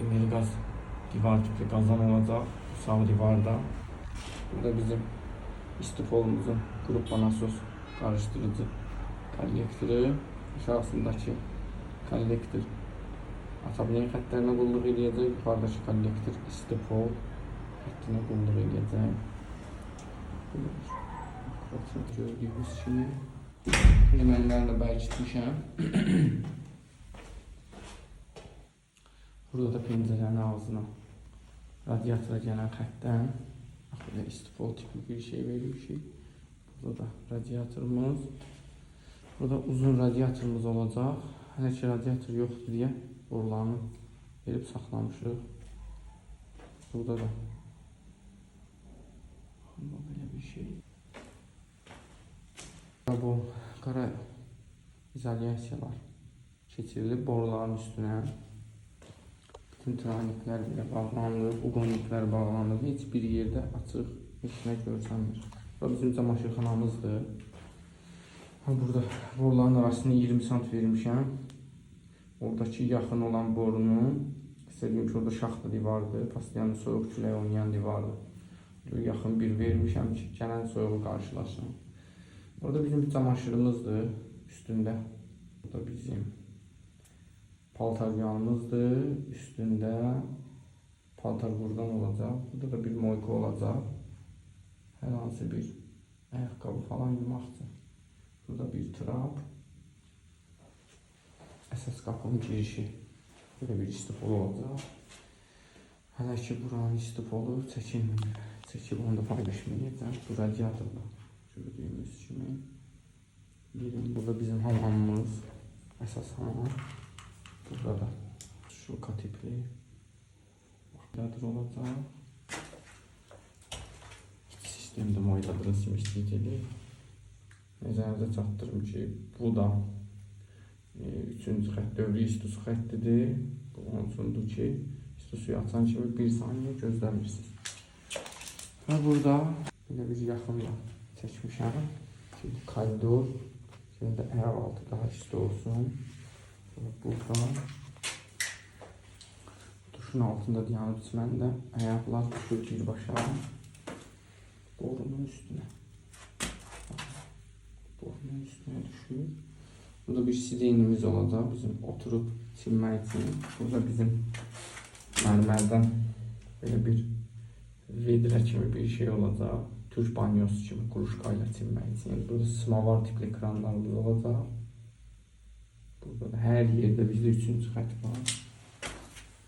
İmeli gaz divar tipli gazdan olacak. Sağ divarda. Burada bizim istifolumuzun grup nasos karıştırıcı kollektörü. Aşağısındaki kolektör atabilen xətlərinə qulluq eləyəcək. Yuxarıdakı kolektör istifol xəttinə qulluq eləyəcək. Gördüyünüz kimi elementlərlə bərkitmişəm. Burada da pəncərənin ağzına radiatora gələn xəttdən belə istifol tipli bir şey vermişik. Burada da radiatorumuz. Burada uzun radiatorumuz olacaq. Hələ ki radiator yoxdur deyə borularını verib saxlamışıq. Burada da belə bir şey. Bu qara izolyasiyalar keçirilib boruların üstünə. Bütün traniklər belə bağlanılır, uqonliklər bağlanılır. Heç bir yerdə açıq işinə görsənmir. Bu bizim camaşırxanamızdır. Burada boruların arasında 20 sant vermişəm. Oradakı yaxın olan borunun, istədiyim ki orada şaxta divardır, pastiyanlı soyuq külək oynayan divardır. Yaxın bir vermişəm ki gələn soyuğu qarşılasın. Burada bizim camaşırımızdır üstündə. Burada bizim paltar yanımızdır. Üstündə paltar buradan olacaq. Burada da bir moyka olacaq. Hər hansı bir ayaqqabı falan yumaqdır. Burada bir trap. Əsas qapının girişi. Böyle bir istifol olacaq. Hələ ki buranın istifolu çəkilmir. Çəkib onu da paylaşmayacaq. Bu radiatorda gördüyümüz kimi. Burada bizim hamamımız. Əsas hamam. Burada da şuka tipli radiator olacaq. Sistemdə moydadır simistlikli. Nəzərinizə çatdırım ki, bu da 3-cü xətt dövrü istosu xəttidir. Bu onsundur ki, istosuyu açan kimi 1 saniyə gözləmirsiniz. Və burada belə bir yaxınla çəkmişəm. Koridor, şimdi də ayaq altı daha isti olsun. Burada duşun altında dayanıb içməndə ayaqlar düşür birbaşa borunun üstünə. Borunun üstünə düşür. Burada bir sidenimiz olacaq bizim oturup silmək üçün. Burada bizim mərmərdən belə bir vedrə kimi bir şey olacaq. Türk banyosu kimi krujka ilə silmək üçün. Burada smavar tipli kranlarımız olacaq. Burada da hər yerdə bizdə 3-cü xətt var.